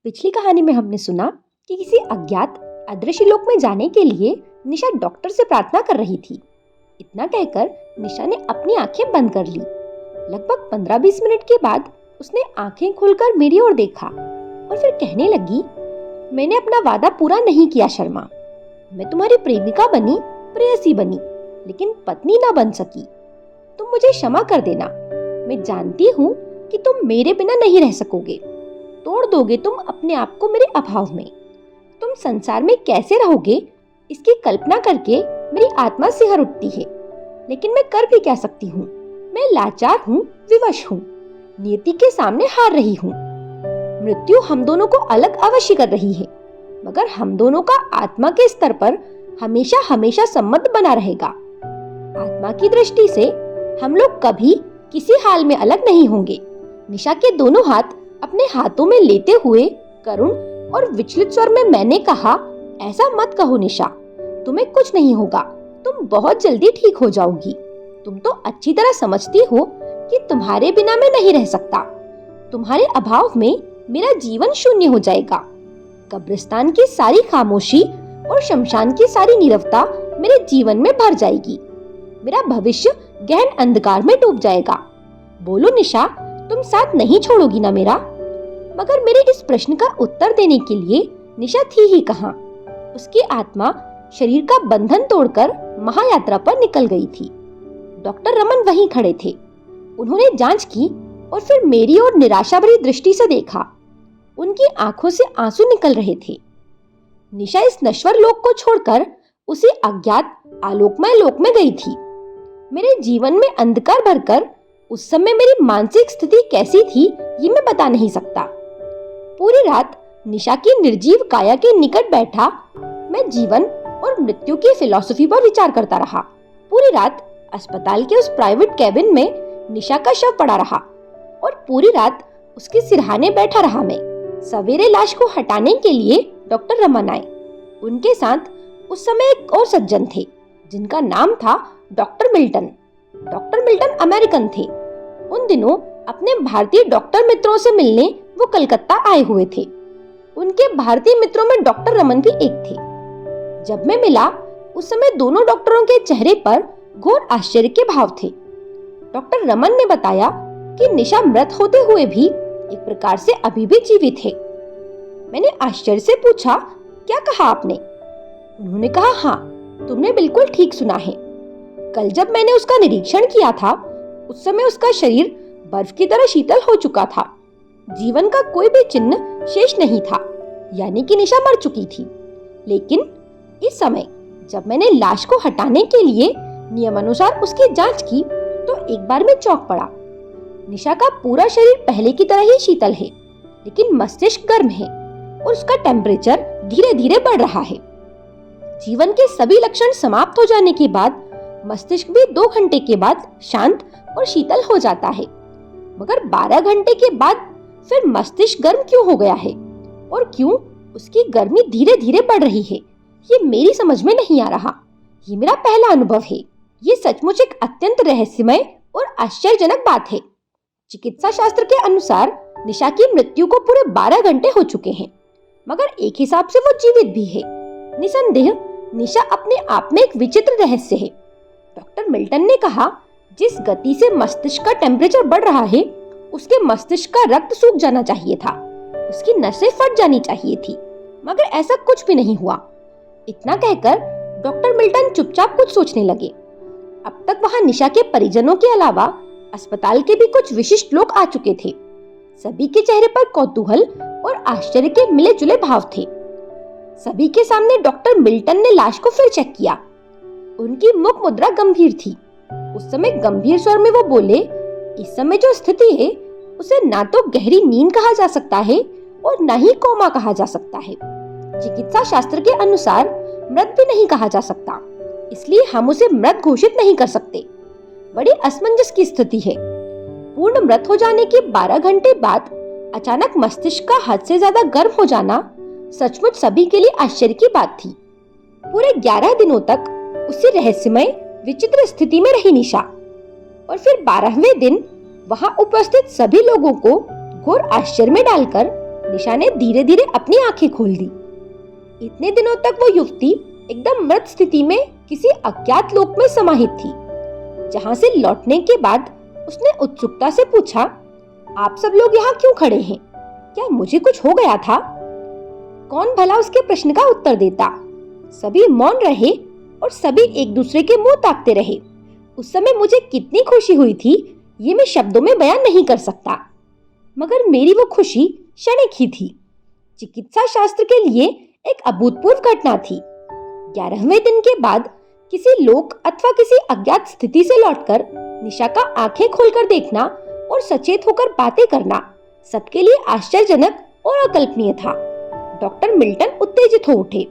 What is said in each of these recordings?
पिछली कहानी में हमने सुना कि किसी अज्ञात अदृश्य लोक में जाने के लिए निशा डॉक्टर से प्रार्थना कर रही थी। इतना कहकर निशा ने अपनी आंखें बंद कर ली। लगभग 15-20 मिनट के बाद उसने आंखें खोलकर मेरी ओर देखा और फिर कहने लगी, मैंने अपना वादा पूरा नहीं किया शर्मा। मैं तुम्हारी प्रेमिका बनी, प्रेयसी बनी, लेकिन पत्नी ना बन सकी। तुम मुझे क्षमा कर देना। मैं जानती हूँ कि तुम मेरे बिना नहीं रह सकोगे। तोड़ दोगे तुम अपने आप को मेरे अभाव में। तुम संसार में कैसे रहोगे इसकी कल्पना करके मेरी आत्मा सिहर उठती है। लेकिन मैं कर भी क्या सकती हूँ। मैं लाचार हूँ, विवश हूँ, नियति के सामने हार रही हूँ। मृत्यु हम दोनों को अलग अवश्य कर रही है, मगर हम दोनों का आत्मा के स्तर पर हमेशा हमेशा संबंध बना रहेगा। आत्मा की दृष्टि से हम लोग कभी किसी हाल में अलग नहीं होंगे। निशा के दोनों हाथ अपने हाथों में लेते हुए करुण और विचलित स्वर में मैंने कहा, ऐसा मत कहो निशा, तुम्हें कुछ नहीं होगा। तुम बहुत जल्दी ठीक हो जाओगी। तुम तो अच्छी तरह समझती हो कि तुम्हारे बिना मैं नहीं रह सकता। तुम्हारे अभाव में मेरा जीवन शून्य हो जाएगा। कब्रिस्तान की सारी खामोशी और शमशान की सारी नीरवता मेरे जीवन में भर जाएगी। मेरा भविष्य गहन अंधकार में डूब जाएगा। बोलो निशा, तुम साथ नहीं छोड़ोगी ना मेरा? मगर मेरे इस प्रश्न का उत्तर देने के लिए निशा थी ही कहाँ। उसकी आत्मा शरीर का बंधन तोड़कर महायात्रा पर निकल गई थी। डॉक्टर रमन वहीं खड़े थे। उन्होंने जांच की और फिर मेरी ओर निराशा भरी दृष्टि से देखा। उनकी आंखों से आंसू निकल रहे थे। निशा इस नश्वर लोक को छोड़कर उसी अज्ञात आलोकमय लोक में गई थी। मेरे जीवन में अंधकार भरकर उस समय मेरी मानसिक स्थिति कैसी थी ये मैं बता नहीं सकता। पूरी रात निशा की निर्जीव काया के निकट बैठा मैं जीवन और मृत्यु की फिलॉसफी पर विचार करता रहा। पूरी रात अस्पताल के उस प्राइवेट कैबिन में निशा का शव पड़ा रहा और पूरी रात उसके सिरहाने बैठा रहा मैं। सवेरे लाश को हटाने के लिए डॉक्टर रमन आए। उनके साथ उस समय एक और सज्जन थे जिनका नाम था doctor Milton. Doctor Milton American थे। उन दिनों अपने भारतीय डॉक्टर मित्रों से मिलने वो कलकत्ता आए हुए थे। उनके भारतीय मित्रों में डॉक्टर रमन भी एक थे। जब मैं मिला उस समय दोनों डॉक्टरों के चेहरे पर घोर आश्चर्य के भाव थे। डॉक्टर रमन ने बताया कि निशा मृत होते हुए भी एक प्रकार से अभी भी जीवित है। मैंने आश्चर्य से पूछा, क्या कहा आपने? उन्होंने कहा, हाँ, तुमने बिल्कुल ठीक सुना है। कल जब मैंने उसका निरीक्षण किया था उस समय उसका शरीर बर्फ की तरह शीतल हो चुका था। जीवन का कोई भी चिन्ह शेष नहीं था, यानी कि निशा मर चुकी थी। लेकिन इस समय जब मैंने लाश को हटाने के लिए नियमानुसार उसकी जांच की तो एक बार में चौंक पड़ा। निशा का पूरा शरीर पहले की तरह ही शीतल है, लेकिन मस्तिष्क गर्म है और उसका टेम्परेचर धीरे धीरे बढ़ रहा है। जीवन के सभी लक्षण समाप्त हो जाने के बाद मस्तिष्क भी 2 घंटे के बाद शांत और शीतल हो जाता है, मगर 12 घंटे के बाद फिर मस्तिष्क गर्म क्यों हो गया है और क्यों उसकी गर्मी धीरे धीरे बढ़ रही है, ये मेरी समझ में नहीं आ रहा। ये मेरा पहला अनुभव है। ये सचमुच एक अत्यंत रहस्यमय और आश्चर्यजनक बात है। चिकित्सा शास्त्र के अनुसार निशा की मृत्यु को पूरे 12 घंटे हो चुके हैं, मगर एक हिसाब से वो जीवित भी है। निसंदेह निशा अपने आप में एक विचित्र रहस्य है। डॉक्टर मिल्टन ने कहा, जिस गति से मस्तिष्क का टेम्परेचर बढ़ रहा है उसके मस्तिष्क का रक्त सूख जाना चाहिए था, उसकी नसें फट जानी चाहिए थी, मगर ऐसा कुछ भी नहीं हुआ। इतना कहकर डॉक्टर मिल्टन चुपचाप कुछ सोचने लगे। अब तक वहां निशा के परिजनों के अलावा अस्पताल के भी कुछ विशिष्ट लोग आ चुके थे। सभी के चेहरे पर कौतूहल और आश्चर्य के मिले जुले भाव थे। सभी के सामने डॉक्टर मिल्टन ने लाश को फिर चेक किया। उनकी मुख मुद्रा गंभीर थी। उस समय गंभीर स्वर में वो बोले, इस समय जो स्थिति है उसे ना तो गहरी नींद कहा जा सकता है और न ही कोमा कहा जा सकता है। चिकित्सा शास्त्र के अनुसार मृत भी नहीं कहा जा सकता, इसलिए हम उसे मृत घोषित नहीं कर सकते। बड़ी असमंजस की स्थिति है। पूर्ण मृत हो जाने के 12 घंटे बाद अचानक मस्तिष्क का हद से ज्यादा गर्म हो जाना सचमुच सभी के लिए आश्चर्य की बात थी। पूरे 11 दिनों तक उसी रहस्यमय विचित्र स्थिति में रही निशा और फिर 12वें दिन वहां उपस्थित सभी लोगों को घोर आश्चर्य में डालकर निशा ने धीरे धीरे अपनी आंखें खोल दी। इतने दिनों तक वो युवती एकदम मृत स्थिति में किसी अज्ञात लोक में समाहित थी, जहां से लौटने के बाद उसने उत्सुकता से पूछा, आप सब लोग यहाँ क्यों खड़े हैं? क्या मुझे कुछ हो गया था? कौन भला उसके प्रश्न का उत्तर देता? सभी मौन रहे और सभी एक दूसरे के मुंह ताकते रहे। उस समय मुझे कितनी खुशी हुई थी, ये मैं शब्दों में बयान नहीं कर सकता। मगर मेरी वो खुशी क्षणिक ही थी। चिकित्सा शास्त्र के लिए एक अभूतपूर्व घटना थी। 11वें दिन के बाद किसी लोक अथवा किसी अज्ञात स्थिति से लौटकर निशा का आंखें खोलकर देखना और सचेत होकर बातें करना सबके लिए आश्चर्यजनक और अकल्पनीय था। डॉक्टर मिल्टन उत्तेजित हो उठे।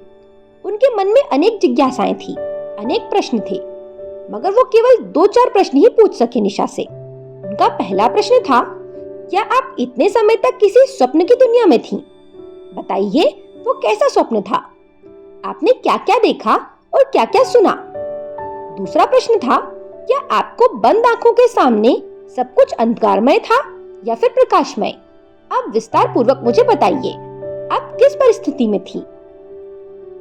उनके मन में अनेक जिज्ञासाएं थी, अनेक प्रश्न थे, मगर वो केवल 2-4 प्रश्न ही पूछ सके निशा से। उनका पहला प्रश्न था, क्या आप इतने समय तक किसी स्वप्न की दुनिया में थीं? बताइए, वो कैसा स्वप्न था? आपने क्या क्या देखा और क्या क्या सुना? दूसरा प्रश्न था, क्या आपको बंद आंखों के सामने सब कुछ अंधकारमय था या फिर प्रकाशमय? आप विस्तार पूर्वक मुझे बताइए, आप किस परिस्थिति में थी?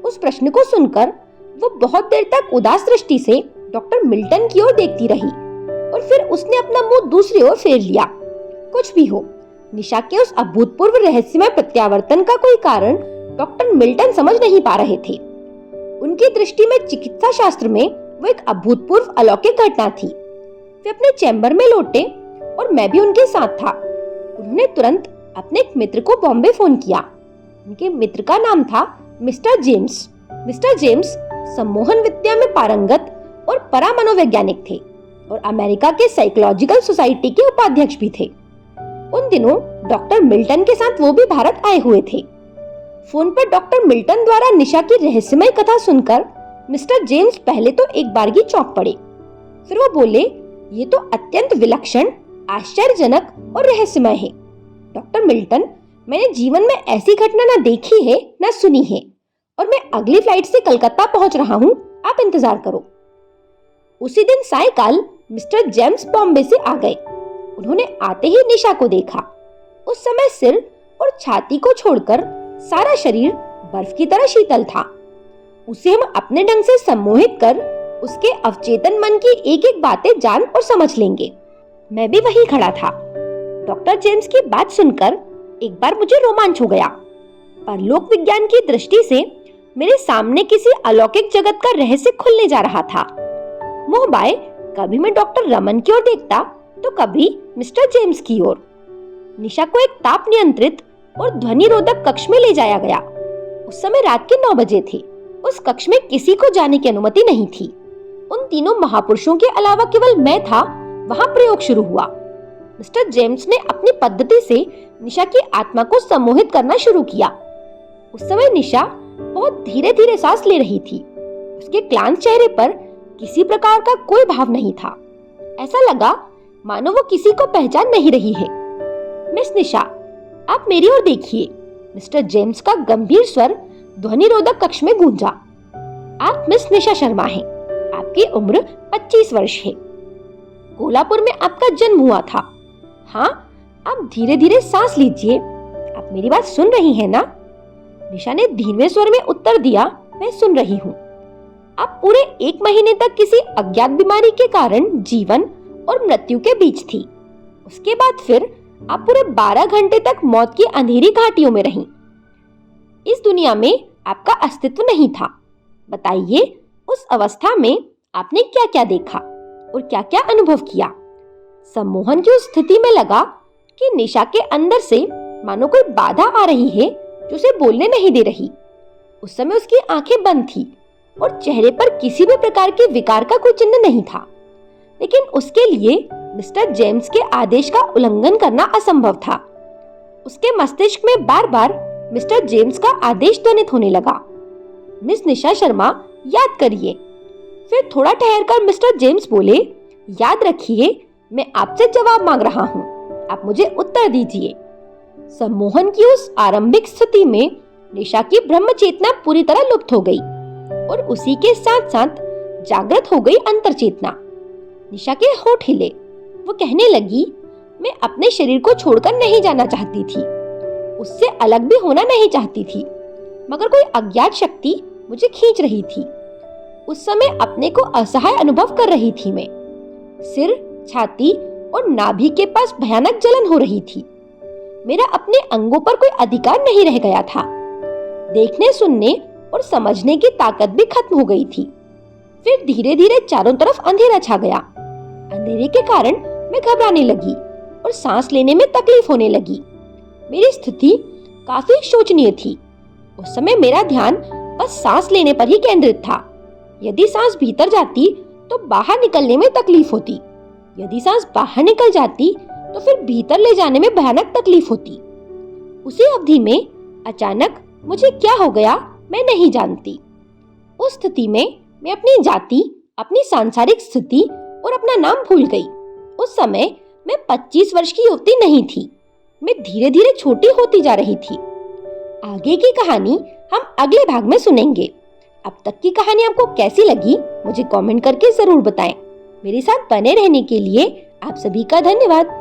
उस प्रश्न को सुनकर वो बहुत देर तक उदास दृष्टि से डॉक्टर मिल्टन की ओर देखती रही और फिर उसने अपना मुंह दूसरी ओर फेर लिया। कुछ भी हो, निशा के उस अभूतपूर्व रहस्यमय प्रत्यावर्तन का कोई कारण डॉक्टर मिल्टन समझ नहीं पा रहे थे। उनकी दृष्टि में चिकित्सा शास्त्र में वो एक अभूतपूर्व अलौकिक घटना थी। वे अपने चैम्बर में लौटे और मैं भी उनके साथ था। उन्होंने तुरंत अपने एक मित्र को बॉम्बे फोन किया। उनके मित्र का नाम था मिस्टर जेम्स। मिस्टर जेम्स सम्मोहन विद्या में पारंगत और परामनोवैज्ञानिक थे और अमेरिका के साइकोलॉजिकल सोसाइटी के उपाध्यक्ष भी थे। उन दिनों डॉक्टर मिल्टन के साथ वो भी भारत आए हुए थे। फोन पर डॉक्टर मिल्टन द्वारा निशा की रहस्यमय कथा सुनकर मिस्टर जेम्स पहले तो एक बारगी चौंक पड़े। फिर वो बोले, ये तो अत्यंत विलक्षण, आश्चर्यजनक और रहस्यमय है। डॉक्टर मिल्टन, मैंने जीवन में ऐसी घटना न देखी है न सुनी है और मैं अगली फ्लाइट से कलकत्ता पहुंच रहा हूँ, आप इंतजार करो। उसी दिन सायकाल मिस्टर जेम्स बॉम्बे से आ गए। उन्होंने आते ही निशा को देखा। उस समय सिर और छाती को छोड़कर सारा शरीर बर्फ की तरह शीतल था। उसे हम अपने ढंग से सम्मोहित कर उसके अवचेतन मन की एक एक बातें जान और समझ लेंगे। मैं भी वहीं खड़ा था। डॉक्टर जेम्स की बात सुनकर एक बार मुझे रोमांच हो गया। परलोक विज्ञान की दृष्टि से मेरे सामने किसी अलौकिक जगत का रहस्य खुलने जा रहा था। मोह बाय कभी मैं डॉक्टर रमन की ओर देखता तो कभी मिस्टर जेम्स की ओर। निशा को एक ताप नियंत्रित और ध्वनि रोधक कक्ष में ले जाया गया। उस समय रात के 9 बजे थे। उस कक्ष में किसी को जाने की अनुमति नहीं थी। उन तीनों महापुरुषों के अलावा केवल मैं था। वहां प्रयोग शुरू हुआ। मिस्टर जेम्स ने अपनी पद्धति से निशा की आत्मा को सम्मोहित करना शुरू किया। उस समय निशा बहुत धीरे धीरे सांस ले रही थी। उसके क्लांत चेहरे पर किसी प्रकार का कोई भाव नहीं था। ऐसा लगा मानो वो किसी को पहचान नहीं रही है। मिस निशा, आप मेरी ओर देखिए। मिस्टर जेम्स का गंभीर स्वर ध्वनि रोधक कक्ष में गूंजा। आप मिस निशा शर्मा हैं। आपकी उम्र 25 वर्ष है। कोल्हापुर में आपका जन्म हुआ था। हाँ, आप धीरे धीरे सांस लीजिए। आप मेरी बात सुन रही हैं ना? निशा ने धीमे स्वर में उत्तर दिया, मैं सुन रही हूँ। आप पूरे 1 महीने तक किसी अज्ञात बीमारी के कारण जीवन और मृत्यु के बीच थी। उसके बाद फिर आप पूरे 12 घंटे तक मौत की अंधेरी घाटियों में रहीं। इस दुनिया में आपका अस्तित्व नहीं था। बताइए, उस अवस्था में आपने क्या क्या देखा और क्या क्या अनुभव किया? सम्मोहन की उस स्थिति में लगा कि निशा के अंदर से मानो कोई बाधा आ रही है जो उसे बोलने नहीं दे रही। उस समय उसकी आंखें बंद थी और चेहरे पर किसी भी प्रकार के विकार का कोई चिन्ह नहीं था। लेकिन उसके लिए मिस्टर जेम्स के आदेश का उल्लंघन करना असंभव था। उसके मस्तिष्क में बार बार मिस्टर जेम्स का आदेश ध्वनित होने लगा, मिस निशा शर्मा, याद करिए। फिर थोड़ा ठहरकर मिस्टर जेम्स बोले, याद रखिए, मैं आपसे जवाब मांग रहा हूँ, आप मुझे उत्तर दीजिए। सम्मोहन की उस आरंभिक स्थिति में निशा की ब्रह्म चेतना पूरी तरह लुप्त हो गई और उसी के साथ साथ जागृत हो गई अंतर चेतना। निशा के होठ हिले। वो कहने लगी, मैं अपने शरीर को छोड़कर नहीं जाना चाहती थी। उससे अलग भी होना नहीं चाहती थी, मगर कोई अज्ञात शक्ति मुझे खींच रही थी। उस समय अपने को असहाय अनुभव कर रही थी मैं। सिर, छाती और नाभि के पास भयानक जलन हो रही थी। मेरा अपने अंगों पर कोई अधिकार नहीं रह गया था। देखने, सुनने और समझने की ताकत भी खत्म हो गई थी। फिर धीरे धीरे चारों तरफ अंधेरा छा गया। अंधेरे के कारण मैं घबराने लगी और सांस लेने में तकलीफ होने लगी। मेरी स्थिति काफी शोचनीय थी। उस समय मेरा ध्यान बस सांस लेने पर ही केंद्रित था। यदि सांस भीतर जाती तो बाहर निकलने में तकलीफ होती। यदि सांस बाहर निकल जाती तो फिर भीतर ले जाने में भयानक तकलीफ होती। उसी अवधि में अचानक मुझे क्या हो गया मैं नहीं जानती। उस स्थिति में मैं अपनी जाति, अपनी सांसारिक स्थिति और अपना नाम भूल गई। उस समय मैं 25 वर्ष की युवती नहीं थी। मैं धीरे धीरे छोटी होती जा रही थी। आगे की कहानी हम अगले भाग में सुनेंगे। अब तक की कहानी आपको कैसी लगी मुझे कमेंट करके जरूर बताएं। मेरे साथ बने रहने के लिए आप सभी का धन्यवाद।